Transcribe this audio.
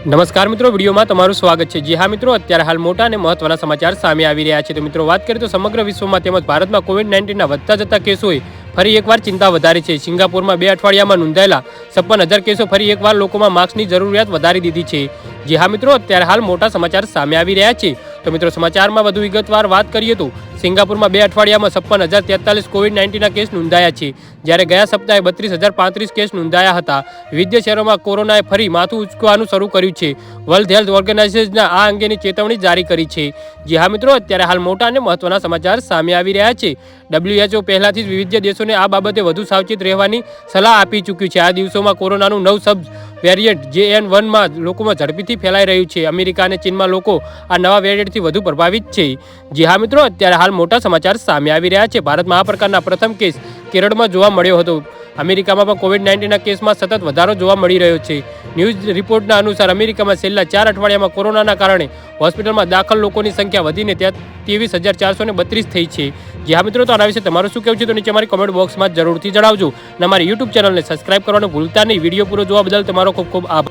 નમસ્કાર મિત્રો, વિડીયોમાં તમારું સ્વાગત છે। જી હા મિત્રો, અત્યારે હાલ મોટા અને મહત્વના સમાચાર સામે આવી રહ્યા છે। તો મિત્રો વાત કરીએ તો સમગ્ર વિશ્વમાં તેમજ ભારતમાં કોવિડ-19ના વધતા જતા કેસોએ ફરી એકવાર ચિંતા વધારી છે। સિંગાપુરમાં 2 અઠવાડિયામાં નોંધાયેલા 56,000 કેસો ફરી એકવાર લોકોમાં માસ્કની જરૂરિયાત વધારી દીધી છે। જી હા મિત્રો, અત્યારે હાલ મોટા સમાચાર સામે આવી રહ્યા છે। તો મિત્રો સમાચારમાં વધુ વિગતવાર વાત કરીએ તો સિંગાપુરમાં 2 અઠવાડિયામાં 56,043 કોવિડ-19ના કેસ નોંધાયા છે, જ્યારે ગયા સપ્તાહે 32,035 કેસ નોંધાયા હતા। વિવિધ શહેરોમાં કોરોનાએ ફરી માથું ઉંચકવાનું શરૂ કર્યું છે। વર્લ્ડ હેલ્થ ઓર્ગેનાઇઝેશને આ અંગેની ચેતવણી જારી કરી છે। જી હા મિત્રો, અત્યારે હાલ મોટા અને મહત્વના સમાચાર સામે આવી રહ્યા છે। WHO પહેલાથી જ વિવિધ દેશોને આ બાબતે વધુ સાવચેત રહેવાની સલાહ આપી ચૂક્યું છે। આ દિવસોમાં કોરોનાનું નવું સબ વેરિયન્ટ JN1માં લોકોમાં ઝડપીથી ફેલાઈ રહ્યું છે। અમેરિકા અને ચીનમાં લોકો આ નવા વેરિયન્ટથી વધુ પ્રભાવિત છે। જી હા મિત્રો, અત્યારે હાલ મોટા સમાચાર સામે આવી રહ્યા છે। ભારતમાં આ પ્રકારના પ્રથમ કેસ કેરળમાં જોવા મળ્યો હતો। અમેરિકામાં પણ કોવિડ-19ના કેસમાં સતત વધારો જોવા મળી રહ્યો છે। ન્યૂઝ રિપોર્ટના અનુસાર અમેરિકામાં છેલ્લા 4 અઠવાડિયામાં કોરોનાના કારણે હોસ્પિટલમાં દાખલ લોકોની સંખ્યા વધીને 23,432 થઈ છે। જી હા મિત્રો, તો આના વિશે તમારું શું કહેવું છે તો નીચે અમારી કોમેન્ટ બોક્સમાં જરૂરથી જણાવજો અને અમારી યુટ્યુબ ચેનલને સબસ્ક્રાઇબ કરવાનું ભૂલતા નહીં। વિડીયો પૂરો જોવા બદલ તમારો ખૂબ ખૂબ આભાર।